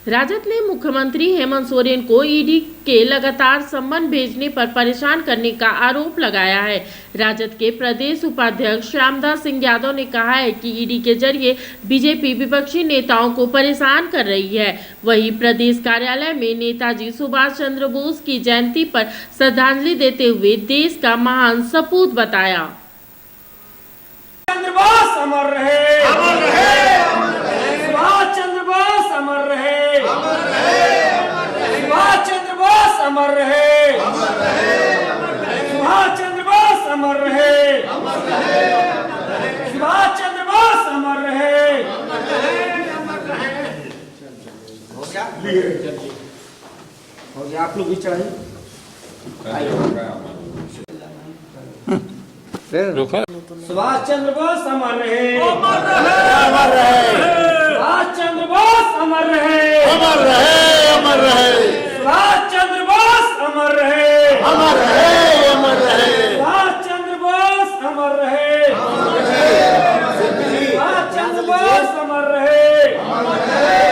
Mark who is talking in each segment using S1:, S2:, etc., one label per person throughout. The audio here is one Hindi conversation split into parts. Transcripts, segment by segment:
S1: राजद ने मुख्यमंत्री हेमंत सोरेन को ईडी के लगातार सम्मन भेजने पर परेशान करने का आरोप लगाया है। राजद के प्रदेश उपाध्यक्ष रामदास सिंह यादव ने कहा है कि ईडी के जरिए बीजेपी विपक्षी नेताओं को परेशान कर रही है। वहीं प्रदेश कार्यालय में नेताजी सुभाष चंद्र बोस की जयंती पर श्रद्धांजलि देते हुए देश का महान सपूत बताया।
S2: चंद्र बोस अमर रहे, अमर रहे, सुभाष चंद्र बोस अमर रहे, अमर रहे, सुभाष चंद्र बोस अमर रहे, अमर रहे, सुभाष चंद्र बोस अमर रहे, अमर रहे, सुभाष चंद्र बोस अमर रहे, अमर रहे। हो गया, आप लोग भी चढ़ाइए। सुभाष चंद्र बोस अमर रहे, अमर रहे, अमर रहे, सुभाष चंद्र बोस अमर रहे, अमर रहे, अमर रहे, सुभाष चंद्र बोस अमर रहे, अमर रहे, अमर रहे, सुभाष चंद्र बोस अमर रहे, अमर रहे, सुभाष चंद्र बोस अमर रहे, अमर रहे,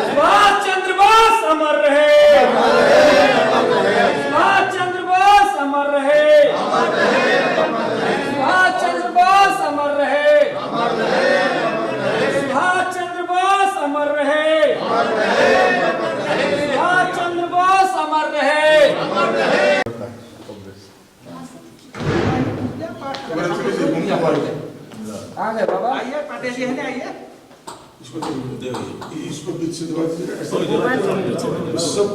S2: सुभाष चंद्र बोस अमर रहे, अमर रहे, सुभाष चंद्र बोस अमर रहे, अमर रहे, सुभाष चंद्र बोस अमर रहे, अमर रहे, सुभाष चंद्र बोस अमर रहे, अमर रहे, सुभाष चंद्र बोस अमर रहे, अमर रहे। आ गए बाबा, आइए पटेल जी है, आइए।
S3: इसको बीच से दबा दीजिए। सब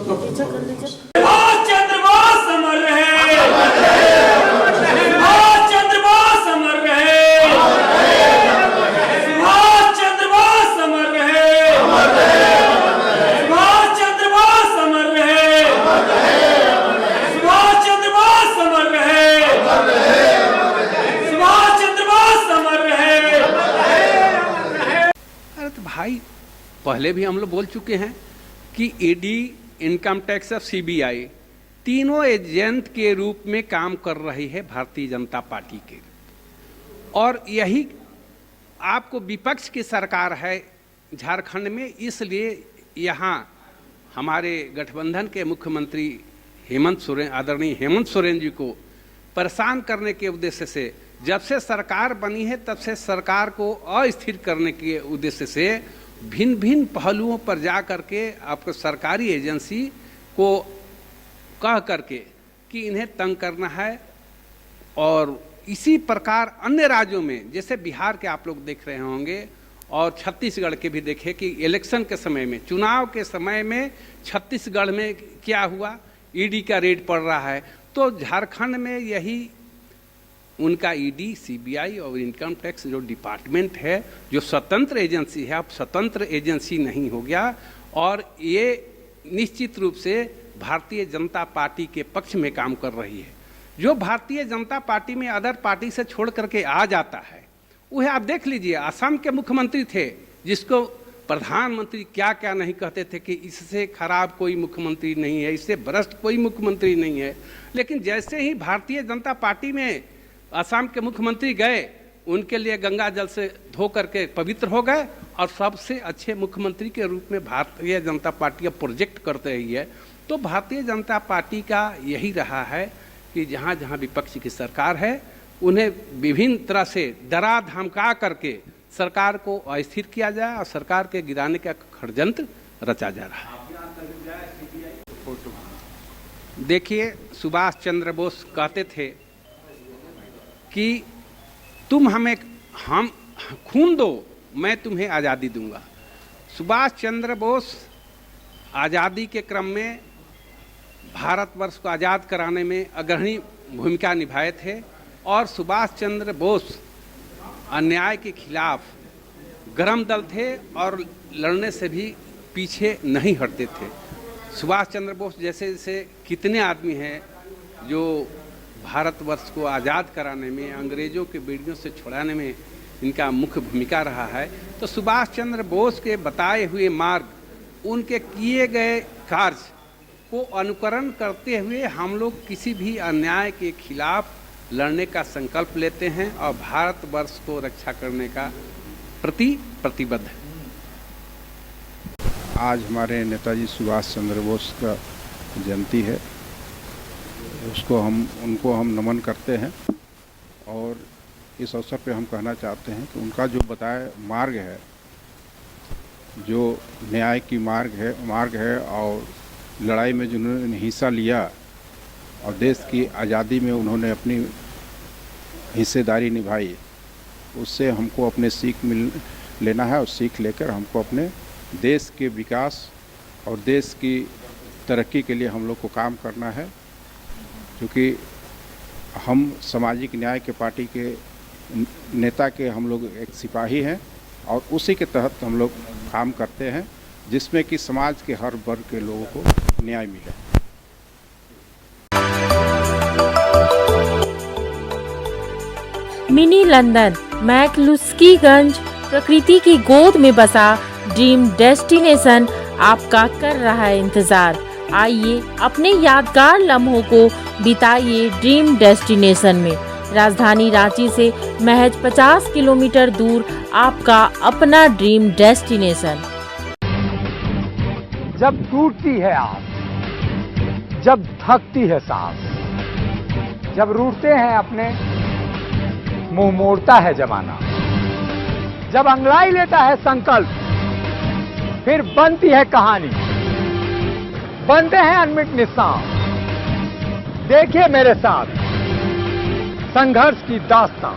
S2: सुभाष चंद्र बोस अमर रहे, सुभाष चंद्र बोस अमर रहे, सुभाष चंद्र बोस अमर रहे, सुभाष चंद्र बोस अमर रहे, सुभाष चंद्र बोस अमर रहे, सुभाष चंद्र बोस अमर रहे।
S4: अरे तो भाई, पहले भी हम लोग बोल चुके हैं कि ईडी, इनकम टैक्स और सीबीआई तीनों एजेंट के रूप में काम कर रही है भारतीय जनता पार्टी के। और यही आपको विपक्ष की सरकार है झारखंड में, इसलिए यहाँ हमारे गठबंधन के मुख्यमंत्री हेमंत सोरेन, आदरणीय हेमंत सोरेन जी को परेशान करने के उद्देश्य से जब से सरकार बनी है तब से सरकार को अस्थिर करने के उद्देश्य से भिन्न भिन्न पहलुओं पर जा करके आपको सरकारी एजेंसी को कह करके कि इन्हें तंग करना है। और इसी प्रकार अन्य राज्यों में, जैसे बिहार के आप लोग देख रहे होंगे और छत्तीसगढ़ के भी देखे कि इलेक्शन के समय में, चुनाव के समय में छत्तीसगढ़ में क्या हुआ, ईडी का रेड पड़ रहा है। तो झारखंड में यही उनका ईडी, सीबीआई और इनकम टैक्स जो डिपार्टमेंट है, जो स्वतंत्र एजेंसी है, अब स्वतंत्र एजेंसी नहीं हो गया। और ये निश्चित रूप से भारतीय जनता पार्टी के पक्ष में काम कर रही है। जो भारतीय जनता पार्टी में अदर पार्टी से छोड़ करके आ जाता है, वह आप देख लीजिए, असम के मुख्यमंत्री थे जिसको प्रधानमंत्री क्या क्या नहीं कहते थे कि इससे खराब कोई मुख्यमंत्री नहीं है, इससे भ्रष्ट कोई मुख्यमंत्री नहीं है। लेकिन जैसे ही भारतीय जनता पार्टी में असम के मुख्यमंत्री गए, उनके लिए गंगा जल से धो करके पवित्र हो गए और सबसे अच्छे मुख्यमंत्री के रूप में भारतीय जनता पार्टी प्रोजेक्ट करते रही है। तो भारतीय जनता पार्टी का यही रहा है कि जहाँ जहाँ विपक्ष की सरकार है, उन्हें विभिन्न तरह से डरा धमका करके सरकार को अस्थिर किया जाए और सरकार के गिराने का षड्यंत्र रचा जा रहा है। देखिए, सुभाष चंद्र बोस कहते थे कि तुम हम खून दो, मैं तुम्हें आज़ादी दूंगा। सुभाष चंद्र बोस आज़ादी के क्रम में भारतवर्ष को आज़ाद कराने में अग्रणी भूमिका निभाए थे। और सुभाष चंद्र बोस अन्याय के खिलाफ गरम दल थे और लड़ने से भी पीछे नहीं हटते थे। सुभाष चंद्र बोस जैसे जैसे कितने आदमी हैं जो भारतवर्ष को आज़ाद कराने में, अंग्रेज़ों के बेड़ियों से छुड़ाने में इनका मुख्य भूमिका रहा है। तो सुभाष चंद्र बोस के बताए हुए मार्ग, उनके किए गए कार्य को अनुकरण करते हुए हम लोग किसी भी अन्याय के खिलाफ लड़ने का संकल्प लेते हैं और भारतवर्ष को रक्षा करने का प्रति प्रतिबद्ध है।
S3: आज हमारे नेताजी सुभाष चंद्र बोस का जयंती है, उनको हम नमन करते हैं। और इस अवसर पे हम कहना चाहते हैं कि उनका जो बताया मार्ग है, जो न्याय की मार्ग है और लड़ाई में जिन्होंने हिस्सा लिया और देश की आज़ादी में उन्होंने अपनी हिस्सेदारी निभाई, उससे हमको अपने सीख लेना है और सीख लेकर हमको अपने देश के विकास और देश की तरक्की के लिए हम लोग को काम करना है। क्योंकि हम सामाजिक न्याय के पार्टी के नेता के हम लोग एक सिपाही हैं और उसी के तहत हम लोग काम करते हैं, जिसमें कि समाज के हर वर्ग के लोगों को न्याय मिले।
S1: मिनी लंदन मैक्लुस्कीगंज प्रकृति की गोद में बसा ड्रीम डेस्टिनेशन आपका कर रहा है इंतजार। आइए अपने यादगार लम्हों को बिताइए ड्रीम डेस्टिनेशन में। राजधानी रांची से महज 50 किलोमीटर दूर आपका अपना ड्रीम डेस्टिनेशन।
S5: जब टूटती है आस, जब थकती है सांस, जब रूठते हैं अपने, मुंह मोड़ता है जमाना, जब अंगड़ाई लेता है संकल्प, फिर बनती है कहानी, बनते हैं अनमिट निशान। देखिए मेरे साथ संघर्ष की दास्तां।